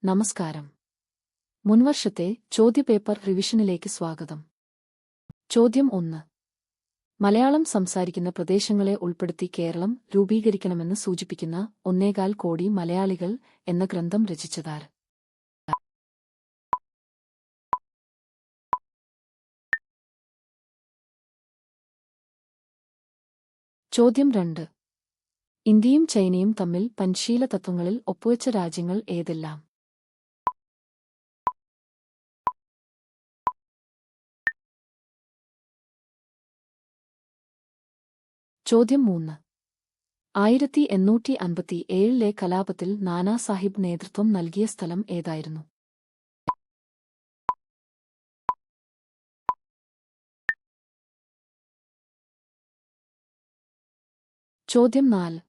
നമസ്കാരം. മുൻവർഷത്തെ ചോദ്യപേപ്പർ റിവിഷനിലേക്ക് സ്വാഗതം. ചോദ്യം 1. മലയാളം സംസാരിക്കുന്ന പ്രദേശങ്ങളെ ഉൾപ്പെടുത്തി കേരളം രൂപീകരിക്കണമെന്ന് സൂചിപ്പിക്കുന്ന 1.25 കോടി മലയാളികൾ എന്ന ഗ്രന്ഥം രചിച്ചതാർ? ചോദ്യം 2. ഇന്ത്യയും ചൈനയും തമ്മിൽ പഞ്ചശീല തത്വങ്ങളിൽ ഒപ്പുവെച്ച രാജ്യങ്ങൾ ഏതെല്ലാം? ചോദ്യം 3. 1857 കലാപത്തിൽ നാനാ സാഹിബ് നേതൃത്വം നൽകിയ സ്ഥലം ഏതായിരുന്നു? ചോദ്യം 4.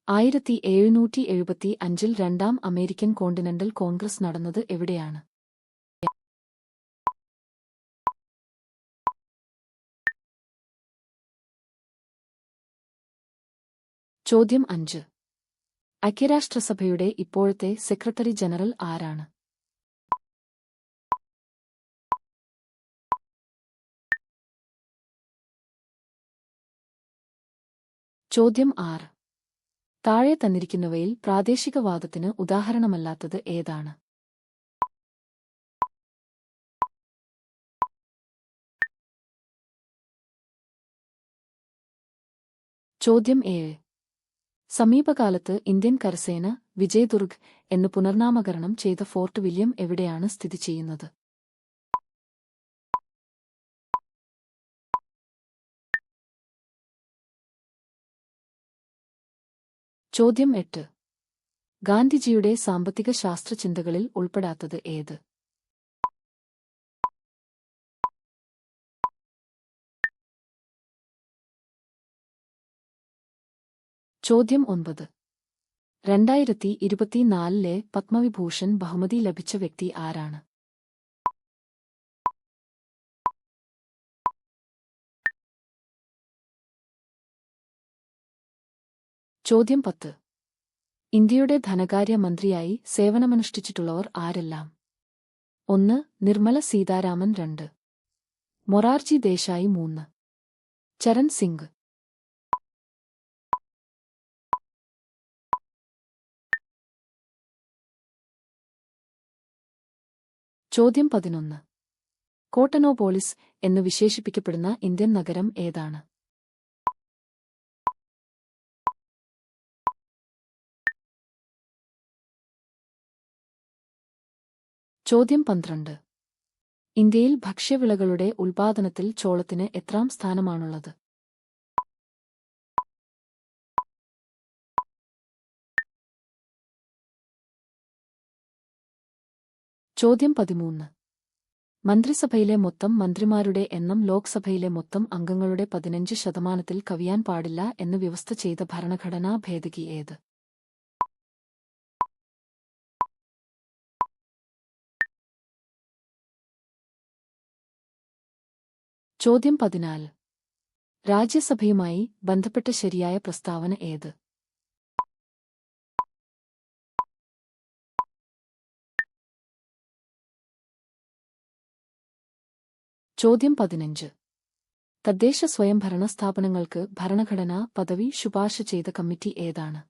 1775 രണ്ടാം അമേരിക്കൻ കോണ്ടിനെന്റൽ കോൺഗ്രസ് നടന്നത് എവിടെയാണ്? ചോദ്യം 5. ഐക്യരാഷ്ട്രസഭയുടെ ഇപ്പോഴത്തെ സെക്രട്ടറി ജനറൽ ആരാണ്? ചോദ്യം 6. താഴെ തന്നിരിക്കുന്നവയിൽ പ്രാദേശികവാദത്തിന് ഉദാഹരണമല്ലാത്തത് ഏതാണ്? ചോദ്യം 7. സമീപകാലത്ത് ഇന്ത്യൻ കരസേന വിജയ്ദുർഗ് എന്ന് പുനർനാമകരണം ചെയ്ത ഫോർട്ട് വില്യം എവിടെയാണ് സ്ഥിതി ചെയ്യുന്നത്? ചോദ്യം 8. ഗാന്ധിജിയുടെ സാമ്പത്തിക ശാസ്ത്ര ചിന്തകളിൽ ഉൾപ്പെടാത്തത് ഏത്? ചോദ്യം 9. 2024 പത്മവിഭൂഷൺ ബഹുമതി ലഭിച്ച വ്യക്തി ആരാണ്? ചോദ്യം 10. ഇന്ത്യയുടെ ധനകാര്യ മന്ത്രിയായി സേവനമനുഷ്ഠിച്ചിട്ടുള്ളവർ ആരെല്ലാം? 1. നിർമ്മല സീതാരാമൻ. 2. മൊറാർജി ദേശായി. 3. ചരൺ സിംഗ്. ചോദ്യം 11. കോട്ടനോപോളിസ് എന്ന് വിശേഷിപ്പിക്കപ്പെടുന്ന ഇന്ത്യൻ നഗരം ഏതാണ്? ചോദ്യം 12. ഇന്ത്യയിൽ ഭക്ഷ്യവിളകളുടെ ഉൽപാദനത്തിൽ ചോളത്തിന് എത്രാം സ്ഥാനമാണുള്ളത്? ചോദ്യം 13. മന്ത്രിസഭയിലെ മൊത്തം മന്ത്രിമാരുടെ എണ്ണം ലോക്സഭയിലെ മൊത്തം അംഗങ്ങളുടെ 15% കവിയാൻ പാടില്ല എന്ന് വ്യവസ്ഥ ചെയ്ത ഭരണഘടനാ ഭേദഗതി ഏത്? ചോദ്യം 14. രാജ്യസഭയുമായി ബന്ധപ്പെട്ട ശരിയായ പ്രസ്താവന ഏത്? ചോദ്യം 15. തദ്ദേശ സ്വയംഭരണ സ്ഥാപനങ്ങൾക്ക് ഭരണഘടനാ പദവി ശുപാർശ ചെയ്ത കമ്മിറ്റി ഏതാണ്?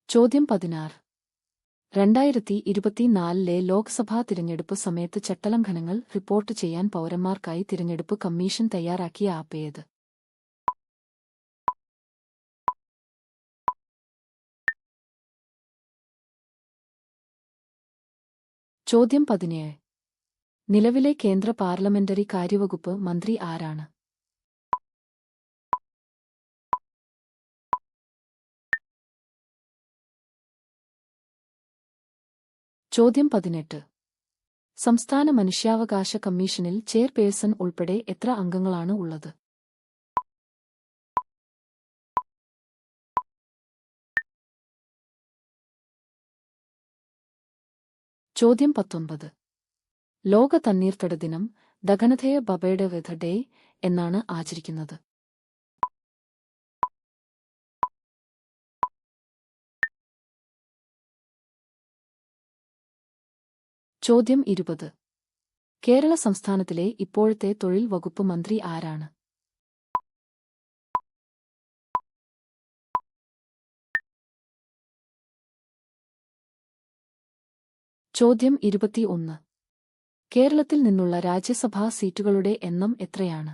ചോദ്യം 16. 2024 ലോക്സഭാ തിരഞ്ഞെടുപ്പ് സമയത്ത് ചട്ടലംഘനങ്ങൾ റിപ്പോർട്ട് ചെയ്യാൻ പൗരന്മാർക്കായി തിരഞ്ഞെടുപ്പ് കമ്മീഷൻ തയ്യാറാക്കിയ ആപ്പ് ഏത്? ചോദ്യം 17. നിലവിലെ കേന്ദ്ര പാർലമെന്ററി കാര്യവകുപ്പ് മന്ത്രി ആരാണ്? ചോദ്യം 18. സംസ്ഥാന മനുഷ്യാവകാശ കമ്മീഷനിൽ ചെയർപേഴ്സൺ ഉൾപ്പെടെ എത്ര അംഗങ്ങളാണ് ഉള്ളത്? ചോദ്യം 19. ലോക തണ്ണീർത്തട ദിനം ദഗനഥയ ബബയുടെ വെഥ ഡേ എന്നാണ് ആചരിക്കുന്നത്. ചോദ്യം 20. കേരള സംസ്ഥാനത്തിലെ ഇപ്പോഴത്തെ തൊഴിൽ വകുപ്പ് മന്ത്രി ആരാണ്? ചോദ്യം 21. കേരളത്തിൽ നിന്നുള്ള രാജ്യസഭാ സീറ്റുകളുടെ എണ്ണം എത്രയാണ്?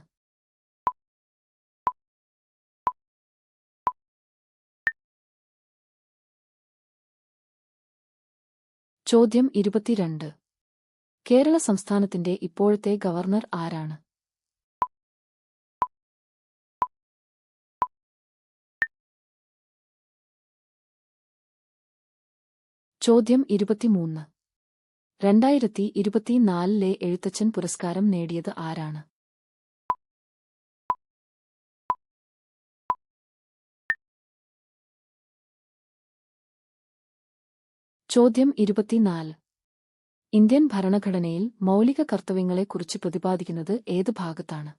ചോദ്യം 22. കേരള സംസ്ഥാനത്തിന്റെ ഇപ്പോഴത്തെ ഗവർണർ ആരാണ്? ചോദ്യം 23. 2024 എഴുത്തച്ഛൻ പുരസ്കാരം നേടിയത് ആരാണ്? ചോദ്യം 24. ഇന്ത്യൻ ഭരണഘടനയിൽ മൗലിക കർത്തവ്യങ്ങളെക്കുറിച്ച് പ്രതിപാദിക്കുന്നത് ഏത് ഭാഗത്താണ്?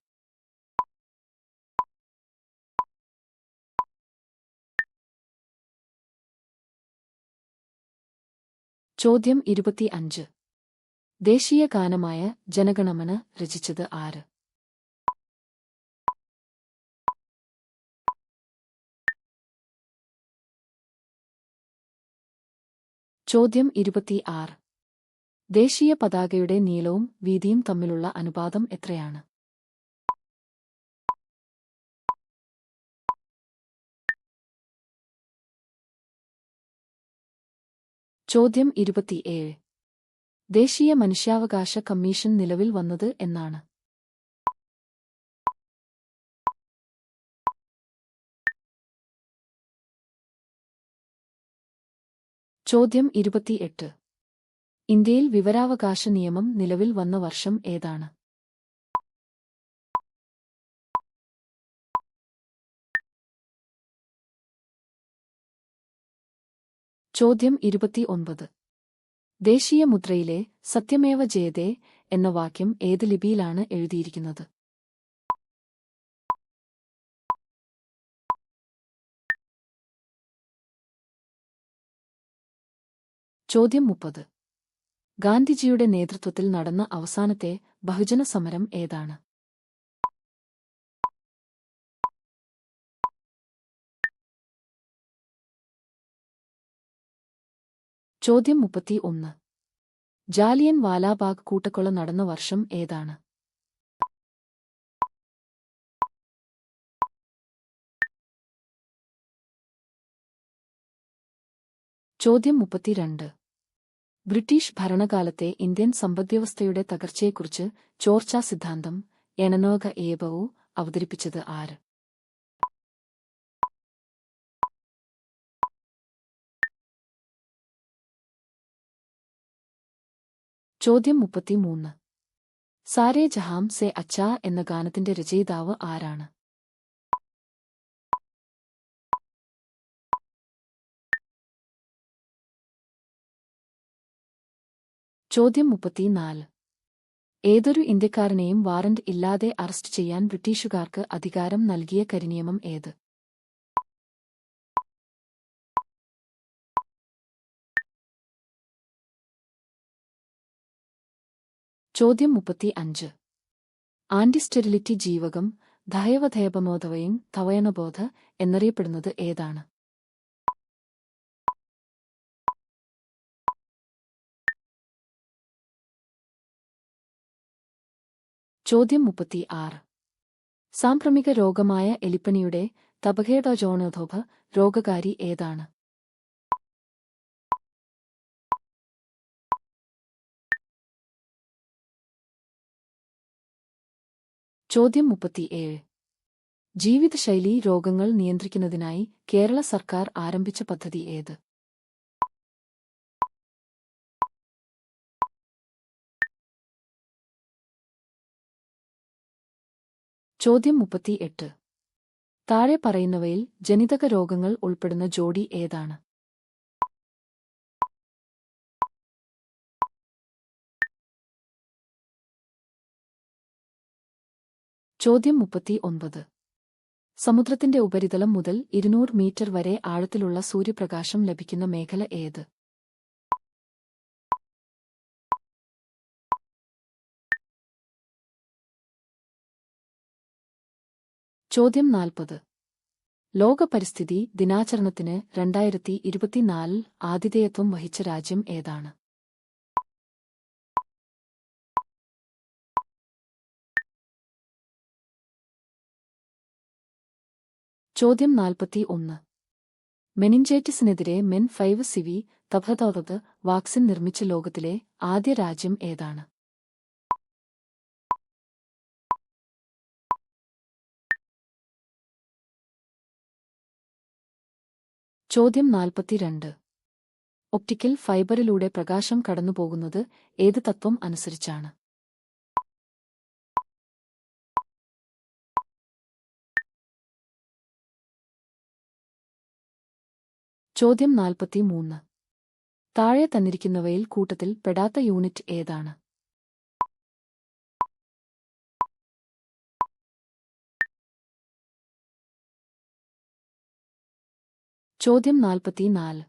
ചോദ്യം 25. ദേശീയ ഗാനമായ ജനഗണമന രചിച്ചത് ആര്? ചോദ്യം 26. ദേശീയ പതാകയുടെ നീളവും വീതിയും തമ്മിലുള്ള അനുപാതം എത്രയാണ്? ചോദ്യം 27. ദേശീയ മനുഷ്യാവകാശ കമ്മീഷൻ നിലവിൽ വന്നത് എന്നാണ്? ചോദ്യം 28. ഇന്ത്യയിൽ വിവരാവകാശ നിയമം നിലവിൽ വന്ന വർഷം ഏതാണ്? ചോദ്യം 29. ദേശീയ മുദ്രയിലെ സത്യമേവ ജയതേ എന്ന വാക്യം ഏത് ലിപിയിലാണ് എഴുതിയിരിക്കുന്നത്? ചോദ്യം 30. ഗാന്ധിജിയുടെ നേതൃത്വത്തിൽ നടന്ന അവസാനത്തെ ബഹുജന സമരം ഏതാണ്? ചോദ്യം 31. ജാലിയൻ വാലാബാഗ് കൂട്ടക്കൊല നടന്ന വർഷം ഏതാണ്? ചോദ്യം 32. ബ്രിട്ടീഷ് ഭരണകാലത്തെ ഇന്ത്യൻ സമ്പദ്വ്യവസ്ഥയുടെ തകർച്ചയെക്കുറിച്ച് ചോർച്ചാ സിദ്ധാന്തം എണനോക ഏബവു അവതരിപ്പിച്ചത് ആര്? ചോദ്യം 33. സാരേ ജഹാം സെ അച്ഛാ എന്ന ഗാനത്തിന്റെ രചയിതാവ് ആരാണ്? ചോദ്യം 34. ഏതൊരു ഇന്ത്യക്കാരനെയും വാറന്റ് ഇല്ലാതെ അറസ്റ്റ് ചെയ്യാൻ ബ്രിട്ടീഷുകാർക്ക് അധികാരം നൽകിയ കരിനിയമം ഏത്? ചോദ്യം 35. ആന്റിസ്റ്റെറിലിറ്റി ജീവകം ധയവധയപമോധവയും തവയണബോധ എന്നറിയപ്പെടുന്നത് ഏതാണ്? ചോദ്യം 36. സാംക്രമിക രോഗമായ എലിപ്പനിയുടെ തപകേഡോജോണോധോഭ രോഗകാരി ഏതാണ്? ചോദ്യം 37. ജീവിതശൈലീ രോഗങ്ങൾ നിയന്ത്രിക്കുന്നതിനായി കേരള സർക്കാർ ആരംഭിച്ച പദ്ധതി ഏത്? ചോദ്യം 38. താഴെ പറയുന്നവയിൽ ജനിതക രോഗങ്ങൾ ഉൾപ്പെടുന്ന ജോഡി ഏതാണ്? ചോദ്യം 39. സമുദ്രത്തിന്റെ ഉപരിതലം മുതൽ 200 മീറ്റർ വരെ ആഴത്തിലുള്ള സൂര്യപ്രകാശം ലഭിക്കുന്ന മേഖല ഏത്? ചോദ്യം 40. ലോക പരിസ്ഥിതി ദിനാചരണത്തിന് 2024 ആതിഥേയത്വം വഹിച്ച രാജ്യം ഏതാണ്? ചോദ്യം 41. മെനിഞ്ചൈറ്റിസിനെതിരെ മെൻ 5 സിവി തപതൗറത് വാക്സിൻ നിർമ്മിച്ച ലോകത്തിലെ ആദ്യ രാജ്യം ഏതാണ്? ചോദ്യം 42. ഒപ്റ്റിക്കൽ ഫൈബറിലൂടെ പ്രകാശം കടന്നുപോകുന്നത് ഏത് തത്വം അനുസരിച്ചാണ്? ചോദ്യം 43. താഴെ തന്നിരിക്കുന്നവയിൽ കൂട്ടത്തിൽ പെടാത്ത യൂണിറ്റ് ഏതാണ്? ചോദ്യം 44.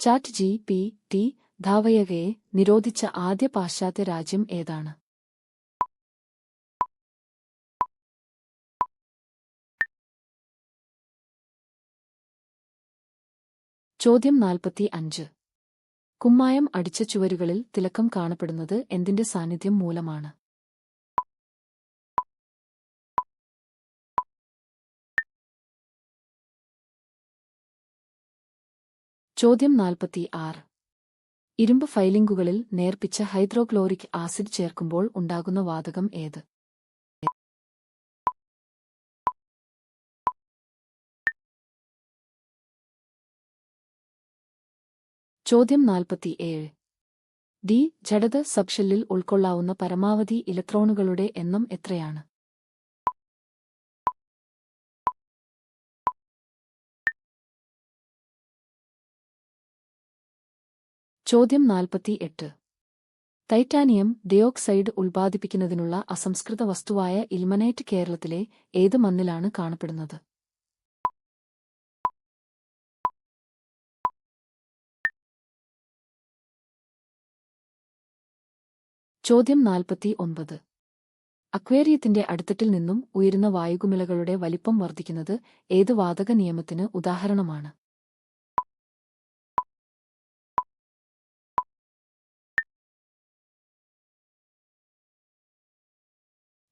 ചാറ്റ് ജി.പി.ടി. ധാവയകയെ നിരോധിച്ച ആദ്യ പാശ്ചാത്യ രാജ്യം ഏതാണ്? ചോദ്യം 45. കുമ്മായം അടിച്ച ചുവരുകളിൽ തിളക്കം കാണപ്പെടുന്നത് എന്തിന്റെ സാന്നിധ്യം മൂലമാണ്? ചോദ്യം 46. ഇരുമ്പ് ഫൈലിംഗുകളിൽ നേർപ്പിച്ച ഹൈഡ്രോക്ലോറിക് ആസിഡ് ചേർക്കുമ്പോൾ ഉണ്ടാകുന്ന വാതകം ഏത്? ചോദ്യം 47. ഡി ജഡത സബ്ഷെല്ലിൽ ഉൾക്കൊള്ളാവുന്ന പരമാവധി ഇലക്ട്രോണുകളുടെ എണ്ണം എത്രയാണ്? ചോദ്യം 48. ടൈറ്റാനിയം ഡയോക്സൈഡ് ഉൽപ്പാദിപ്പിക്കുന്നതിനുള്ള അസംസ്കൃത വസ്തുവായ ഇൽമനൈറ്റ് കേരളത്തിലെ ഏത് മണ്ണിലാണ് കാണപ്പെടുന്നത്? ചോദ്യം 49. അക്വേറിയത്തിന്റെ അടിത്തട്ടിൽ നിന്നും ഉയരുന്ന വായുകുമിളകളുടെ വലിപ്പം വർദ്ധിക്കുന്നത് ഏത് വാതക നിയമത്തിന് ഉദാഹരണമാണ്?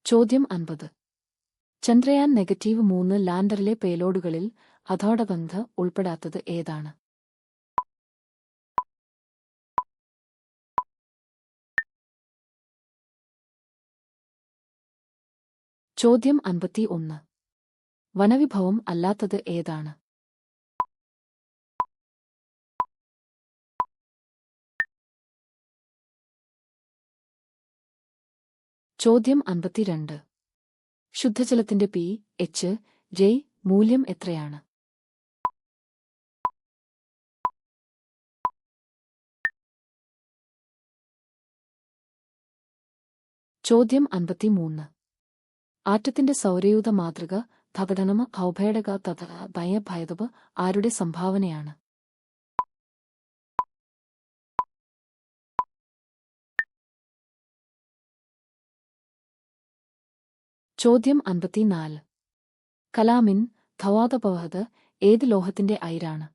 ചോദ്യം 50. ചന്ദ്രയാൻ -3 ലാൻഡറിലെ പേലോഡുകളിൽ അധോടബന്ധ ഉൾപ്പെടാത്തത് ഏതാണ്? ചോദ്യം 51. വനവിഭവം അല്ലാത്തത് ഏതാണ്? ചോദ്യം 52. ശുദ്ധജലത്തിന്റെ pH മൂല്യം എത്രയാണ്? ചോദ്യം 53. ആറ്റത്തിന്റെ സൗരയൂഥ മാതൃക ധപഠനമ ഔഭേടക തഥ ഭയഭയതവ് ആരുടെ സംഭാവനയാണ്? ചോദ്യം 54. കലാമിൻ ധവാതപവഹത് ഏത് ലോഹത്തിന്റെ അയിരാണ്?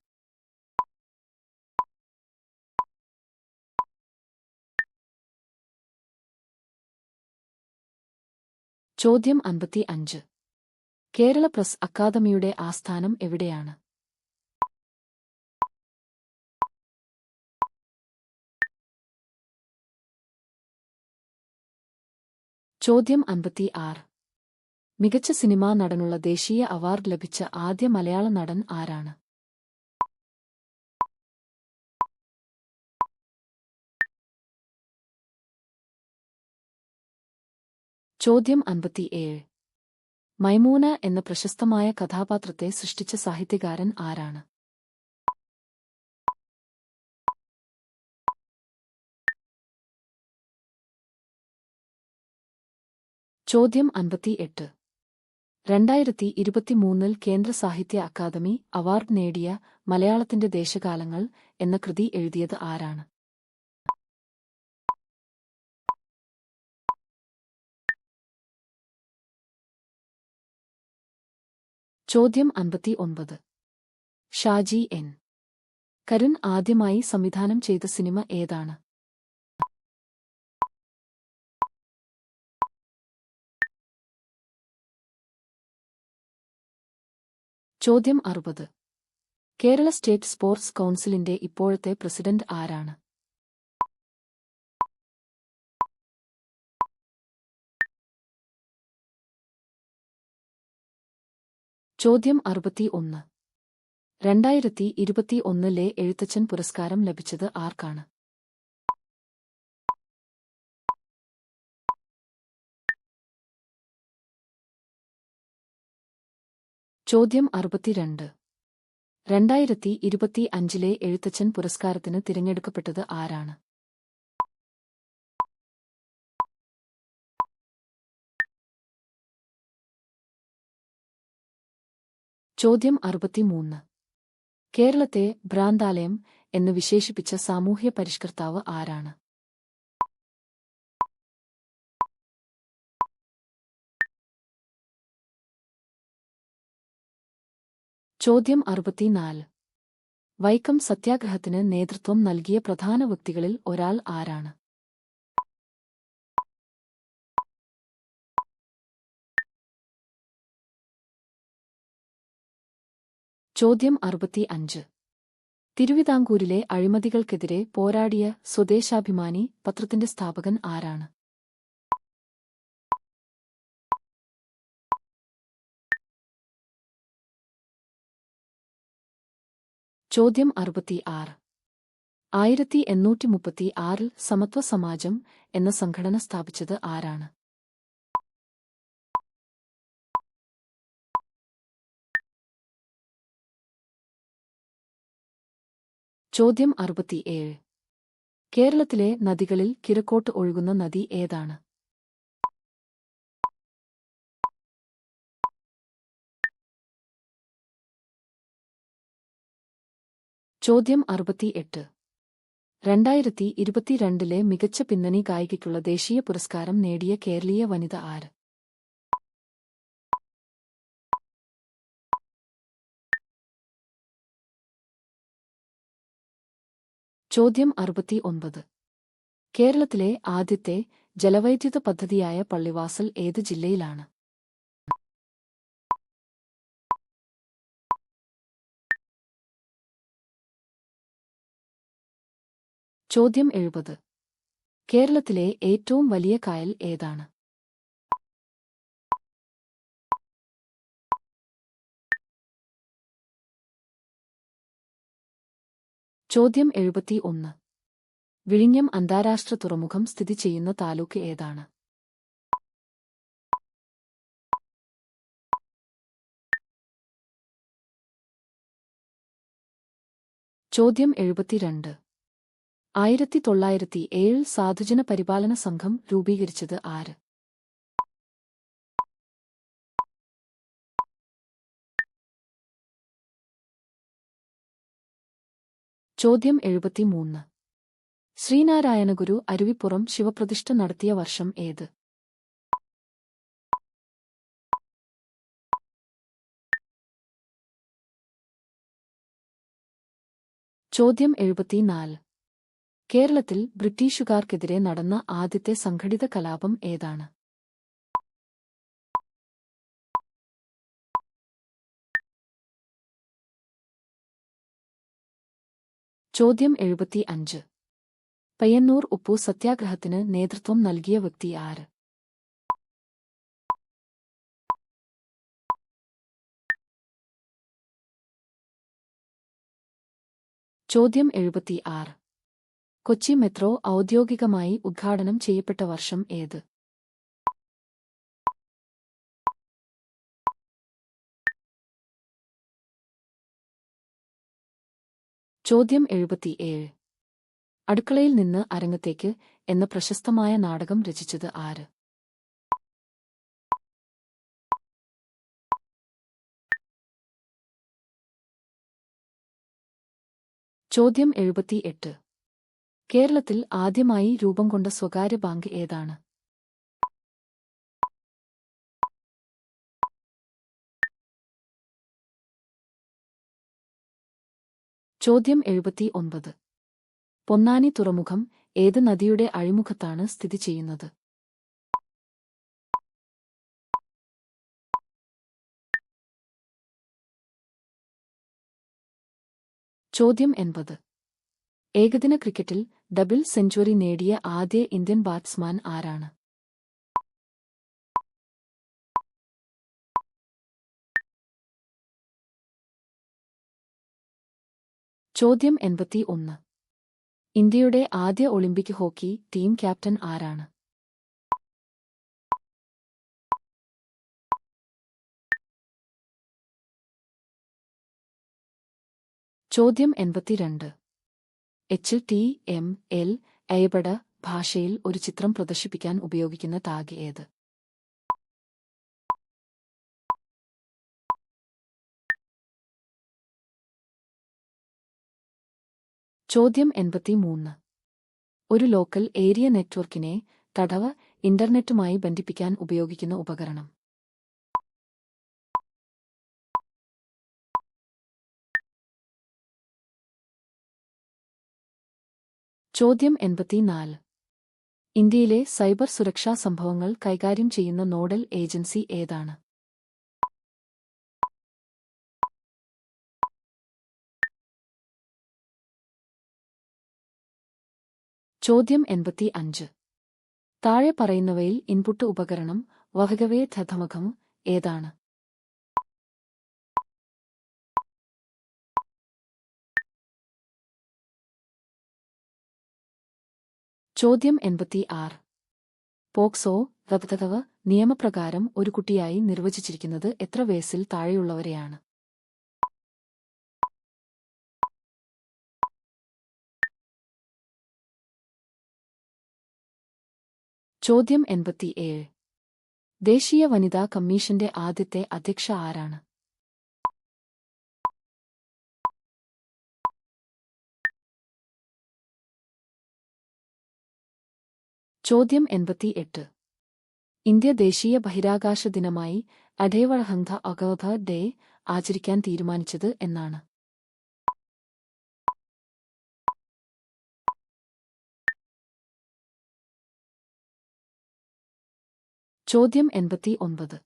ചോദ്യം 55. കേരള പ്രസ് അക്കാദമിയുടെ ആസ്ഥാനം എവിടെയാണ്? ചോദ്യം 56. മികച്ച സിനിമാ നടനുള്ള ദേശീയ അവാർഡ് ലഭിച്ച ആദ്യ മലയാള നടൻ ആരാണ്? ചോദ്യം 57. മൈമൂന എന്ന പ്രശസ്തമായ കഥാപാത്രത്തെ സൃഷ്ടിച്ച സാഹിത്യകാരൻ ആരാണ്? ചോദ്യം 58. 2023 കേന്ദ്ര സാഹിത്യ അക്കാദമി അവാർഡ് നേടിയ മലയാളത്തിന്റെ ദേശകാലങ്ങൾ എന്ന കൃതി എഴുതിയത് ആരാണ്? ചോദ്യം 59. ഷാജി എൻ. കരുൺ ആദ്യമായി സംവിധാനം ചെയ്ത സിനിമ ഏതാണ്? ചോദ്യം 60. കേരള സ്റ്റേറ്റ് സ്പോർട്സ് കൗൺസിലിന്റെ ഇപ്പോഴത്തെ പ്രസിഡന്റ് ആരാണ്? ചോദ്യം 61. 2021 എഴുത്തച്ഛൻ പുരസ്കാരം ലഭിച്ചത് ആർക്കാണ്? ചോദ്യം 62. 2025 എഴുത്തച്ഛൻ പുരസ്കാരത്തിന് തിരഞ്ഞെടുക്കപ്പെട്ടത് ആരാണ്? ചോദ്യം 63. കേരളത്തെ ഭ്രാന്താലയം എന്ന് വിശേഷിപ്പിച്ച സാമൂഹ്യ പരിഷ്കർത്താവ് ആരാണ്? ചോദ്യം 64. വൈക്കം സത്യാഗ്രഹത്തിന് നേതൃത്വം നൽകിയ പ്രധാന വ്യക്തികളിൽ ഒരാൾ ആരാണ്? ചോദ്യം 65. തിരുവിതാംകൂറിലെ അഴിമതികൾക്കെതിരെ പോരാടിയ സ്വദേശാഭിമാനി പത്രത്തിന്റെ സ്ഥാപകൻ ആരാണ്? ചോദ്യം 66. 1836 സമത്വ സമാജം എന്ന സംഘടന സ്ഥാപിച്ചത് ആരാണ്? ചോദ്യം 67. കേരളത്തിലെ നദികളിൽ കിഴക്കോട്ട് ഒഴുകുന്ന നദി ഏതാണ്? ചോദ്യം 68. 2022 മികച്ച പിന്നണി ഗായികയ്ക്കുള്ള ദേശീയ പുരസ്കാരം നേടിയ കേരളീയ വനിത ആര്? ചോദ്യം 69. കേരളത്തിലെ ആദ്യത്തെ ജലവൈദ്യുത പദ്ധതിയായ പള്ളിവാസൽ ഏത് ജില്ലയിലാണ്? ചോദ്യം 70. കേരളത്തിലെ ഏറ്റവും വലിയ കായൽ ഏതാണ്? ചോദ്യം 71. വിഴിഞ്ഞം അന്താരാഷ്ട്ര തുറമുഖം സ്ഥിതി ചെയ്യുന്ന താലൂക്ക് ഏതാണ്? ചോദ്യം 72. 1907 സാധുജന പരിപാലന സംഘം രൂപീകരിച്ചത് ആര്? ചോദ്യം 73. ശ്രീനാരായണഗുരു അരുവിപ്പുറം ശിവപ്രതിഷ്ഠ നടത്തിയ വർഷം ഏത്? ചോദ്യം 74. കേരളത്തിൽ ബ്രിട്ടീഷുകാർക്കെതിരെ നടന്ന ആദ്യത്തെ സംഘടിത കലാപം ഏതാണ്? ചോദ്യം 75. പയ്യന്നൂർ ഉപ്പു സത്യാഗ്രഹത്തിന് നേതൃത്വം നൽകിയ വ്യക്തി ആര്? ചോദ്യം 76. കൊച്ചി മെട്രോ ഔദ്യോഗികമായി ഉദ്ഘാടനം ചെയ്യപ്പെട്ട വർഷം ഏത്? ചോദ്യം 77. അടുക്കളയിൽ നിന്ന് അരങ്ങത്തേക്ക് എന്ന പ്രശസ്തമായ നാടകം രചിച്ചത് ആര്? ചോദ്യം 78. കേരളത്തിൽ ആദ്യമായി രൂപം കൊണ്ട സ്വകാര്യ ബാങ്ക് ഏതാണ്? ചോദ്യം 79. പൊന്നാനി തുറമുഖം ഏത് നദിയുടെ അഴിമുഖത്താണ് സ്ഥിതി ചെയ്യുന്നത്? ചോദ്യം 80. ഏകദിന ക്രിക്കറ്റിൽ ഡബിൾ സെഞ്ചുറി നേടിയ ആദ്യ ഇന്ത്യൻ ബാറ്റ്സ്മാൻ ആരാണ്? ചോദ്യം 81. ഇന്ത്യയുടെ ആദ്യ ഒളിമ്പിക് ഹോക്കി ടീം ക്യാപ്റ്റൻ ആരാണ്? ചോദ്യം 82. HTML എയബട ഭാഷയിൽ ഒരു ചിത്രം പ്രദർശിപ്പിക്കാൻ ഉപയോഗിക്കുന്ന ടാഗ് ഏത്? ചോദ്യം 83. ഒരു ലോക്കൽ ഏരിയ നെറ്റ്വർക്കിനെ തടവ ഇന്റർനെറ്റുമായി ബന്ധിപ്പിക്കാൻ ഉപയോഗിക്കുന്ന ഉപകരണം. ചോദ്യം 84. ഇന്ത്യയിലെ സൈബർ സുരക്ഷാ സംഭവങ്ങൾ കൈകാര്യം ചെയ്യുന്ന നോഡൽ ഏജൻസി ഏതാണ്? ചോദ്യം 85. താഴെ പറയുന്നവയിൽ ഇൻപുട്ട് ഉപകരണം വഹകവേ ധമകം ഏതാണ്? ചോദ്യം 86. പോക്സോ വധതവ നിയമപ്രകാരം ഒരു കുട്ടിയായി നിർവചിച്ചിരിക്കുന്നത് എത്ര വയസ്സിൽ താഴെയുള്ളവരെയാണ്? ചോദ്യം 87. ദേശീയ വനിതാ കമ്മീഷന്റെ ആദ്യത്തെ അധ്യക്ഷ ആരാണ്? ചോദ്യം 88. ഇന്ത്യ ദേശീയ ബഹിരാകാശ ദിനമായി അഡേവഴഹന്ത അഗവധ ഡേ ആചരിക്കാൻ തീരുമാനിച്ചത് എന്നാണ്? ചോദ്യം 89.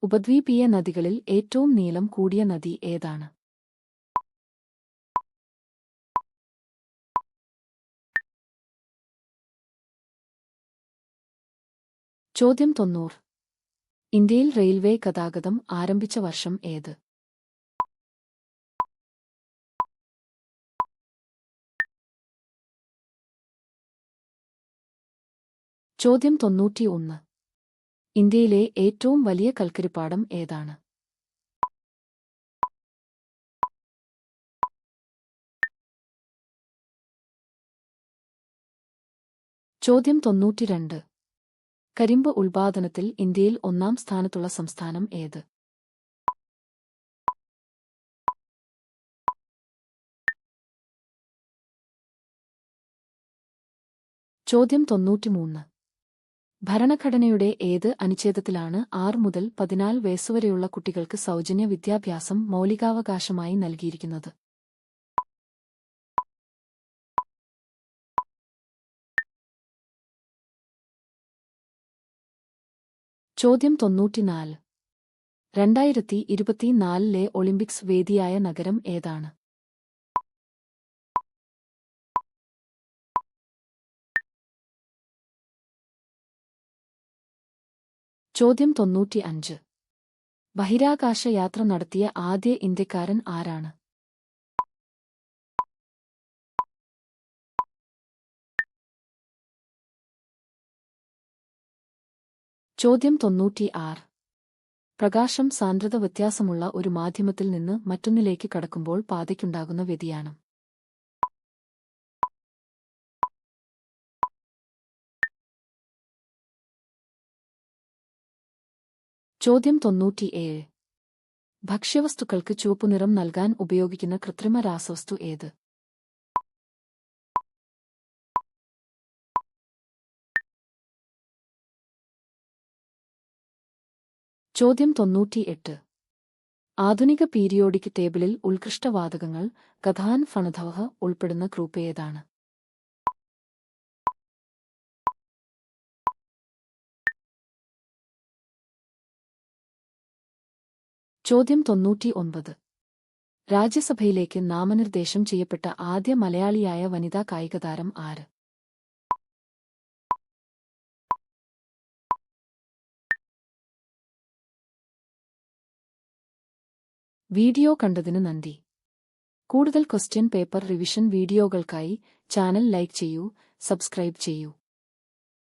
ഉപദ്വീപീയ നദികളിൽ ഏറ്റവും നീളം കൂടിയ നദി ഏതാണ്? ചോദ്യം 90. ഇന്ത്യയിൽ റെയിൽവേ ഗതാഗതം ആരംഭിച്ച വർഷം ഏത്? ചോദ്യം 91. ഇന്ത്യയിലെ ഏറ്റവും വലിയ കൽക്കരിപ്പാടം ഏതാണ്? ചോദ്യം 92. കരിമ്പ് ഉൽപാദനത്തിൽ ഇന്ത്യയിൽ ഒന്നാം സ്ഥാനത്തുള്ള സംസ്ഥാനം ഏത്? ചോദ്യം 93. ഭരണഘടനയുടെ ഏത് അനുച്ഛേദത്തിലാണ് 6 മുതൽ 14 വയസ്സുവരെയുള്ള കുട്ടികൾക്ക് സൗജന്യ വിദ്യാഭ്യാസം മൗലികാവകാശമായി നൽകിയിരിക്കുന്നത്? ചോദ്യം 94. 2024 ഒളിമ്പിക്സ് വേദിയായ നഗരം ഏതാണ്? ചോദ്യം 95. ബഹിരാകാശ യാത്ര നടത്തിയ ആദ്യ ഇന്ത്യക്കാരൻ ആരാണ്? ചോദ്യം 96. പ്രകാശം സാന്ദ്രത വ്യത്യാസമുള്ള ഒരു മാധ്യമത്തിൽ നിന്ന് മറ്റൊന്നിലേക്ക് കടക്കുമ്പോൾ പാതയ്ക്കുണ്ടാകുന്ന വ്യതിയാനം. ചോദ്യം 97. ഭക്ഷ്യവസ്തുക്കൾക്ക് ചുവപ്പുനിറം നൽകാൻ ഉപയോഗിക്കുന്ന കൃത്രിമ രാസവസ്തു ഏത്? ചോദ്യം 98. ആധുനിക പീരിയോഡിക് ടേബിളിൽ ഉത്കൃഷ്ടവാതകങ്ങൾ ഗധാൻ ഫണധവഹ ഉൾപ്പെടുന്ന ഗ്രൂപ്പ് ഏതാണ്? ചോദ്യം 99. രാജ്യസഭയിലേക്ക് നാമനിർദ്ദേശം ചെയ്യപ്പെട്ട ആദ്യ മലയാളിയായ വനിതാ കായികതാരം ആര്? വീഡിയോ കണ്ടതിന് നന്ദി. കൂടുതൽ ക്വസ്റ്റ്യൻ പേപ്പർ റിവിഷൻ വീഡിയോകൾക്കായി ചാനൽ ലൈക്ക് ചെയ്യൂ, സബ്സ്ക്രൈബ് ചെയ്യൂ.